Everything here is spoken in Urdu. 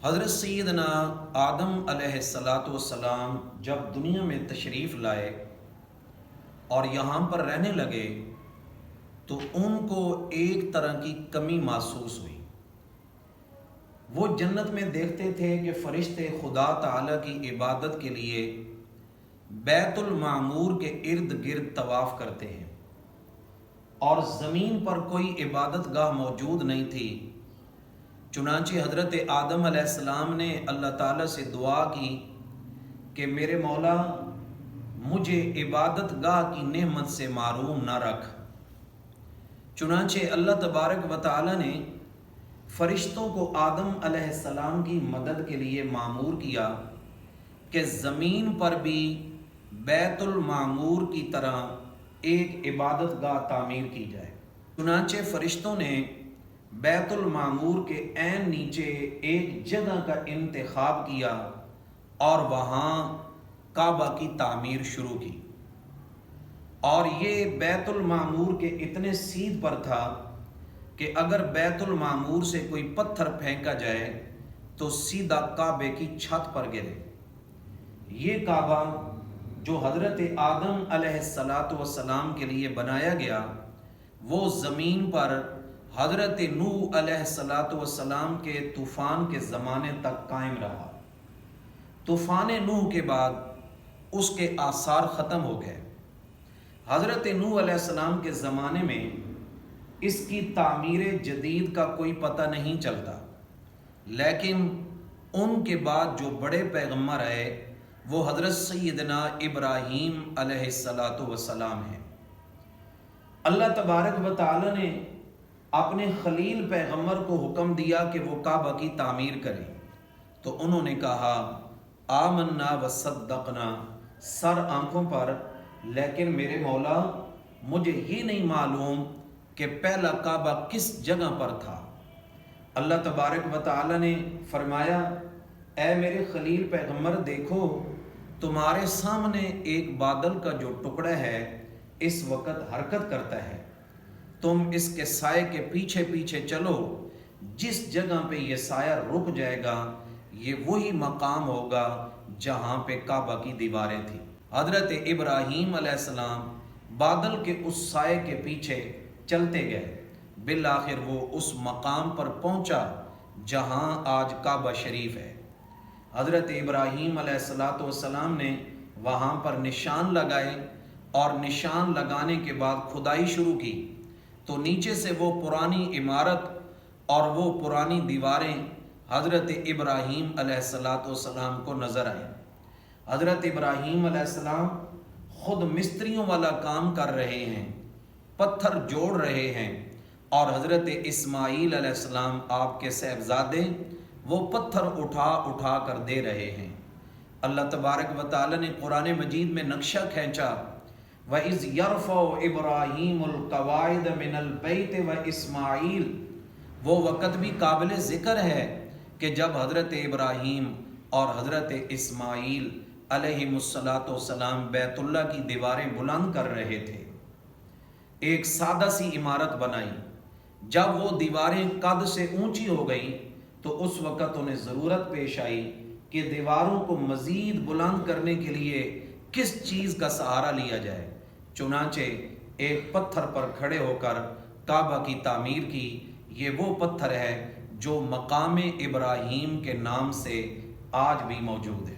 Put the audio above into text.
حضرت سیدنا آدم علیہ السلام جب دنیا میں تشریف لائے اور یہاں پر رہنے لگے تو ان کو ایک طرح کی کمی محسوس ہوئی۔ وہ جنت میں دیکھتے تھے کہ فرشتے خدا تعالیٰ کی عبادت کے لیے بیت المعمور کے ارد گرد طواف کرتے ہیں، اور زمین پر کوئی عبادت گاہ موجود نہیں تھی۔ چنانچہ حضرت آدم علیہ السلام نے اللہ تعالیٰ سے دعا کی کہ میرے مولا مجھے عبادت گاہ کی نعمت سے محروم نہ رکھ۔ چنانچہ اللہ تبارک و تعالیٰ نے فرشتوں کو آدم علیہ السلام کی مدد کے لیے مامور کیا کہ زمین پر بھی بیت المعمور کی طرح ایک عبادت گاہ تعمیر کی جائے۔ چنانچہ فرشتوں نے بیت المعمور کے عین نیچے ایک جگہ کا انتخاب کیا اور وہاں کعبہ کی تعمیر شروع کی، اور یہ بیت المعمور کے اتنے سیدھ پر تھا کہ اگر بیت المعمور سے کوئی پتھر پھینکا جائے تو سیدھا کعبے کی چھت پر گرے۔ یہ کعبہ جو حضرت آدم علیہ السلام کے لیے بنایا گیا وہ زمین پر حضرت نوح علیہ السلام کے طوفان کے زمانے تک قائم رہا۔ طوفان نوح کے بعد اس کے آثار ختم ہو گئے۔ حضرت نوح علیہ السلام کے زمانے میں اس کی تعمیر جدید کا کوئی پتہ نہیں چلتا، لیکن ان کے بعد جو بڑے پیغمبر آئے وہ حضرت سیدنا ابراہیم علیہ السلام ہیں۔ اللہ تبارک و تعالی نے اپنے خلیل پیغمبر کو حکم دیا کہ وہ کعبہ کی تعمیر کریں، تو انہوں نے کہا آمنا وصدقنا، سر آنکھوں پر، لیکن میرے مولا مجھے یہ نہیں معلوم کہ پہلا کعبہ کس جگہ پر تھا۔ اللہ تبارک و تعالی نے فرمایا اے میرے خلیل پیغمبر، دیکھو تمہارے سامنے ایک بادل کا جو ٹکڑا ہے اس وقت حرکت کرتا ہے، تم اس کے سائے کے پیچھے پیچھے چلو، جس جگہ پہ یہ سایہ رک جائے گا یہ وہی مقام ہوگا جہاں پہ کعبہ کی دیواریں تھیں۔ حضرت ابراہیم علیہ السلام بادل کے اس سائے کے پیچھے چلتے گئے، بالآخر وہ اس مقام پر پہنچا جہاں آج کعبہ شریف ہے۔ حضرت ابراہیم علیہ السلام نے وہاں پر نشان لگائے، اور نشان لگانے کے بعد کھدائی شروع کی تو نیچے سے وہ پرانی عمارت اور وہ پرانی دیواریں حضرت ابراہیم علیہ السلام کو نظر آئیں۔ حضرت ابراہیم علیہ السلام خود مستریوں والا کام کر رہے ہیں، پتھر جوڑ رہے ہیں، اور حضرت اسماعیل علیہ السلام آپ کے صاحبزادے وہ پتھر اٹھا اٹھا کر دے رہے ہیں۔ اللہ تبارک و تعالی نے قرآن مجید میں نقشہ کھینچا وَإِذْ يَرْفَعُ إِبْرَاهِيمُ الْقَوَاعِدَ مِنَ الْبَيْتِ وَإِسْمَاعِيلُ، وہ وقت بھی قابل ذکر ہے کہ جب حضرت ابراہیم اور حضرت اسماعیل علیہ السلام بیت اللہ کی دیواریں بلند کر رہے تھے۔ ایک سادہ سی عمارت بنائی، جب وہ دیواریں قد سے اونچی ہو گئیں تو اس وقت انہیں ضرورت پیش آئی کہ دیواروں کو مزید بلند کرنے کے لیے کس چیز کا سہارا لیا جائے۔ چنانچہ ایک پتھر پر کھڑے ہو کر کعبہ کی تعمیر کی۔ یہ وہ پتھر ہے جو مقام ابراہیم کے نام سے آج بھی موجود ہے۔